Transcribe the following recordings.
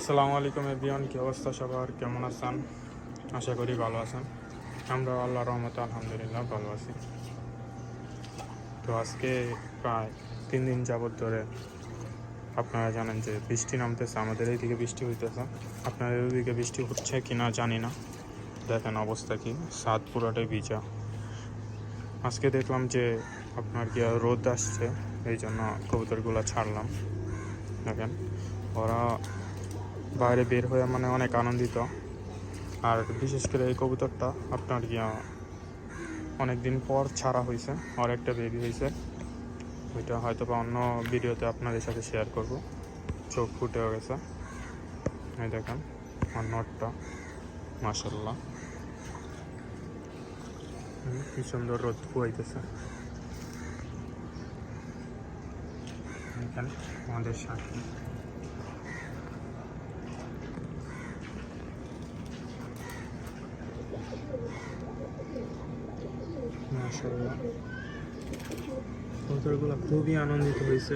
আসসালামু আলাইকুম এভরিওয়ান, কী অবস্থা সবার? কেমন আছেন? আশা করি ভালো আছেন। আমরা আল্লাহর রহমতে আলহামদুলিল্লাহ ভালো আছি। তো আজকে প্রায় 3 দিন যাবত ধরে আপনারা জানেন যে বৃষ্টি নামতেছে, আমাদের এইদিকে বৃষ্টি হইতেছে। আপনাদের ওইদিকে বৃষ্টি হচ্ছে কি না জানি না। দেখেন অবস্থা কি, ছাদ পুরাটাই ভিজা। আজকে দেখলাম যে আপনার কি রোদ আসছে, এই জন্য কবুতরগুলো ছাড়লাম। দেখেন ওরা বাইরে বের হয়ে মানে অনেক আনন্দিত। আর বিশেষ করে এই কবুতরটা আপনার অনেক দিন পর ছাড়া হয়েছে, আর একটা বেবি হয়েছে। ওইটা হয়তো বা অন্য ভিডিওতে আপনাদের সাথে শেয়ার করব। চোখ ফুটেও গেছে, এই দেখেন আর নটটা মাশাআল্লাহ কি সুন্দর রোদ পুয়াইতেছে। দেখেন আমাদের সাথে মাশাআল্লাহ কবুতরগুলো খুবই আনন্দিত হয়েছে,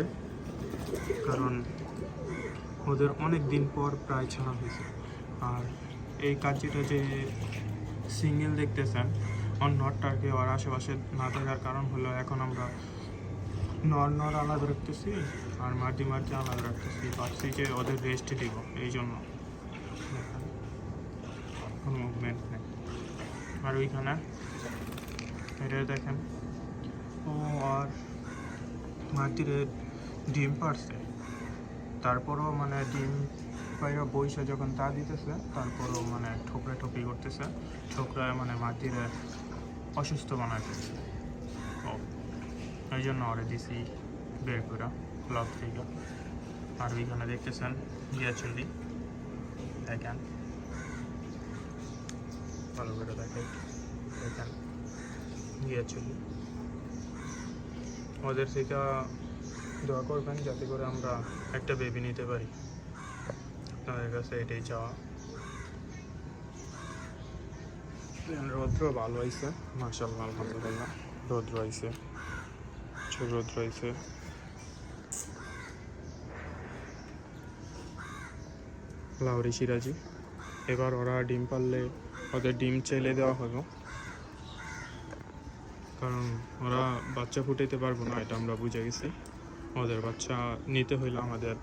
কারণ ওদের অনেক দিন পর প্রায় ছাড়া হয়েছে। আর এই কাজটা যে সিঙ্গেল দেখতেছেন, ওর নটটাকে ওর আশেপাশে না থাকার কারণ হলো এখন আমরা নর আলাদা রাখতেছি আর মাটি আলাদা রাখতেছি। ভাবছি যে ওদের রেস্ট দিব, এই জন্য কোনো মুভমেন্ট নেই। আর ওইখানে এটা দেখেন, ও আর মাটির ডিম পারছে, তারপরও মানে ডিম পাইরা বইসা যখন তা দিতেছে, তারপরও মানে ঠোকরি করতেছে, ঠোকরায় মানে মাটির অসুস্থ বানাইতেছে। ও এই জন্য ওরে দিছি বের করে ব্লক থেকে। আর ওইখানে দেখতেছেন চলি, দেখেন ভালো করে দেখেন চলি। ওদের থেকে দোয়া করবেন যাতে করে আমরা একটা বেবি নিতে পারি, আপনাদের কাছে এটাই চাওয়া। রৌদ্র ভালো হয়েছে মাশাআল্লাহ আলহামদুলিল্লাহ। রৌদ্র হয়েছে, রৌদ্র হয়েছে। লাহোরি সিরাজি, এবার ওরা ডিম পারলে ওদের ডিম চেলে দেওয়া হলো, কারণ ওরা বাচ্চা ফুটাইতে পারবো না, এটা আমরা বুঝে গেছি। ওদের বাচ্চা নিতে হইলে আমাদের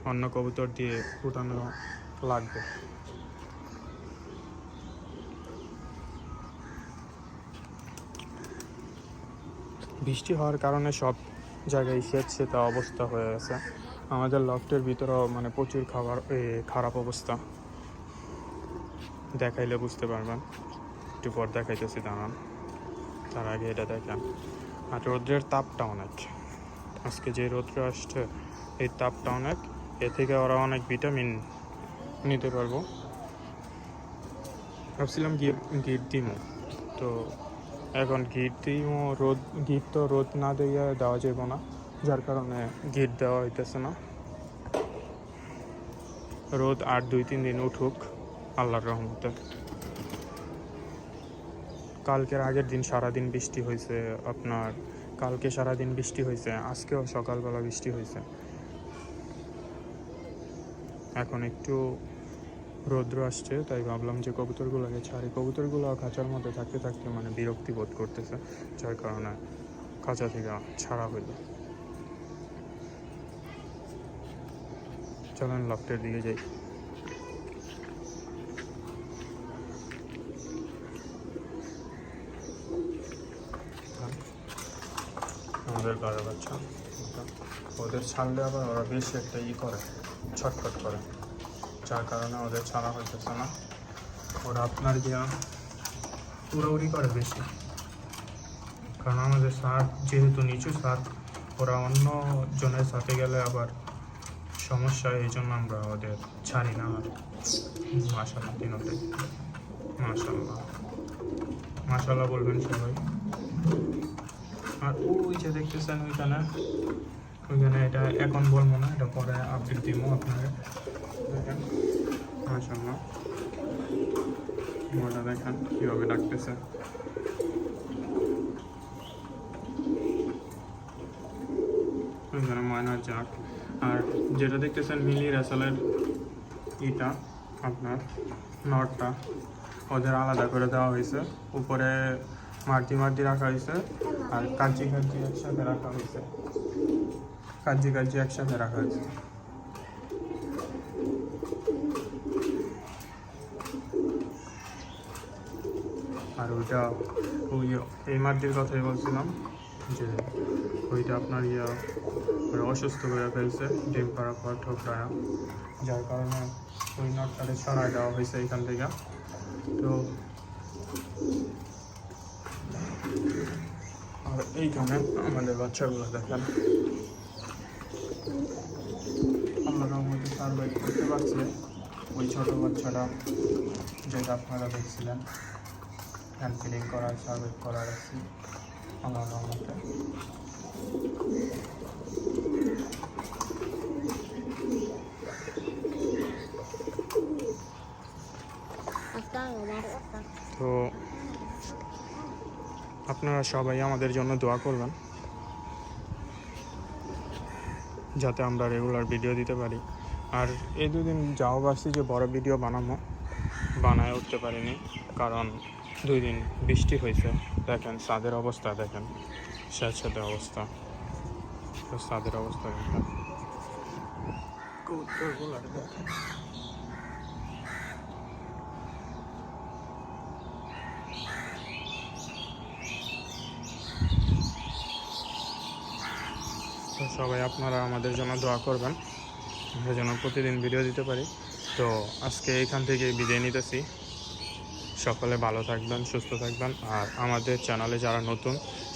অন্য কবুতর দিয়ে ফুটানো লাগবে। বৃষ্টি হওয়ার কারণে সব জায়গায় সেটা অবস্থা হয়ে গেছে। আমাদের লফটের ভিতরেও মানে প্রচুর খারাপ অবস্থা, দেখাইলে বুঝতে পারবেন। একটু পর দেখাইতেছি, দাঁড়ান। তার আগে এটা দেখেন। আর রৌদ্রের তাপটা অনেক, আজকে যে রৌদ্র আসছে এই তাপটা অনেক, এ থেকে ওরা অনেক ভিটামিন নিতে পারবো। ভাবছিলাম গিট দিমো, তো এখন গিট দিমো, গিট তো রোদ না দিয়ে দেওয়া যাবে না, যার কারণে গিট দেওয়া হইতেছে না। রোদ আর 2-3 দিন উঠুক আল্লাহর রহমতে। কালকের আগের দিন সারাদিন বৃষ্টি হয়েছে, আপনার কালকে সারাদিন বৃষ্টি হয়েছে, আজকেও সকালবেলা বৃষ্টি হয়েছে। এখন একটু রৌদ্র আসছে, তাই ভাবলাম যে কবুতরগুলোকে ছাড়ি। কবুতরগুলো খাঁচার মধ্যে থাকতে থাকতে মানে বিরক্তি বোধ করতেছে, যার কারণে খাঁচা থেকে ছাড়া হইল। চলেন লফটের দিকে যাই। আমাদের ঘরের বাচ্চা, ওদের ছাড়লে আবার ওরা বেশি একটা করে ছটফট করে, যার কারণে ওদের ছাড়া হইতেছে না। ওরা আপনার উড়াউড়ি করে বেশি, কারণ আমাদের ছাদ যেহেতু নিচু ছাদ, ওরা অন্য জনের সাথে গেলে আবার সমস্যা, এই জন্য আমরা ওদের ছাড়ি না। মাশাআল্লাহ, তিনটাই মাশাআল্লাহ মাশাআল্লাহ বলবেন সবাই। আর ওই যে দেখতেছেন ওইখানে এটা এখন বলবো না, এটা পরে আপডেট দিব আপনাকে। দেখেন মাশাআল্লাহ ওটা দেখেন কীভাবে ডাকতেছে। ওইখানে ময়নার জাক। আর যেটা দেখতেছেন মিলি রাসালের এটা আপনার নটটা ওদের আলাদা করে দেওয়া হয়েছে, উপরে মাটি রাখা হয়েছে, আর কাঁচি একসাথে রাখা হয়েছে, কাঁচি একসাথে রাখা হয়েছে। আর ওইটা এই মাটির কথাই বলছিলাম যে ওইটা আপনার অসুস্থ করে ফেলছে, ডিম পাড়া পর ঠোকরায়া, যার কারণে ওই নটটাকে সরাই দেওয়া হয়েছে এখান থেকে। তো আর এইখানে আমাদের বাচ্চাগুলো দেখেন আমরা মধ্যে সার্ভাইভ করতে পারছি। ওই ছোটো বাচ্চাটা যেটা আপনারা দেখছিলেন হ্যান্ড ফিডিং করার সার্ভাইভ করার আছি আল্লাহর মধ্যে। তো আপনারা সবাই আমাদের জন্য দোয়া করবেন যাতে আমরা রেগুলার ভিডিও দিতে পারি। আর এই দুদিন যাও ভাবছি যে বড় ভিডিও বানায় উঠতে পারিনি, কারণ 2 দিন বৃষ্টি হয়েছে। দেখেন ছাদের অবস্থা, দেখেন স্যাঁতস্যাঁতে অবস্থা, ছাদের অবস্থা দেখেন, কবুতরগুলো দেখেন। তো সবাই আপনারা আমাদের জন্য দোয়া করবেন, আমরা যেন প্রতিদিন ভিডিও দিতে পারি। তো আজকে এখান থেকে বিদায় নিতেছি। সকলে ভালো থাকবেন, সুস্থ থাকবেন। আর আমাদের চ্যানেলে যারা নতুন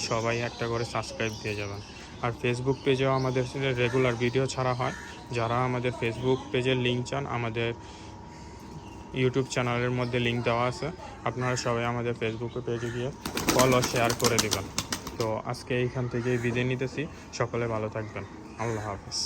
সবাই একটা করে সাবস্ক্রাইব দিয়ে যাবেন। আর ফেসবুক পেজেও আমাদের রেগুলার ভিডিও ছাড়া হয়। যারা আমাদের ফেসবুক পেজের লিঙ্ক চান, আমাদের ইউটিউব চ্যানেলের মধ্যে লিঙ্ক দেওয়া আছে, আপনারা সবাই আমাদের ফেসবুক পেজে গিয়ে ফলো শেয়ার করে দেবেন। তো আজকে এইখান থেকে বিদায় নিতেছি, সকলে ভালো থাকবেন, আল্লাহ হাফেজ।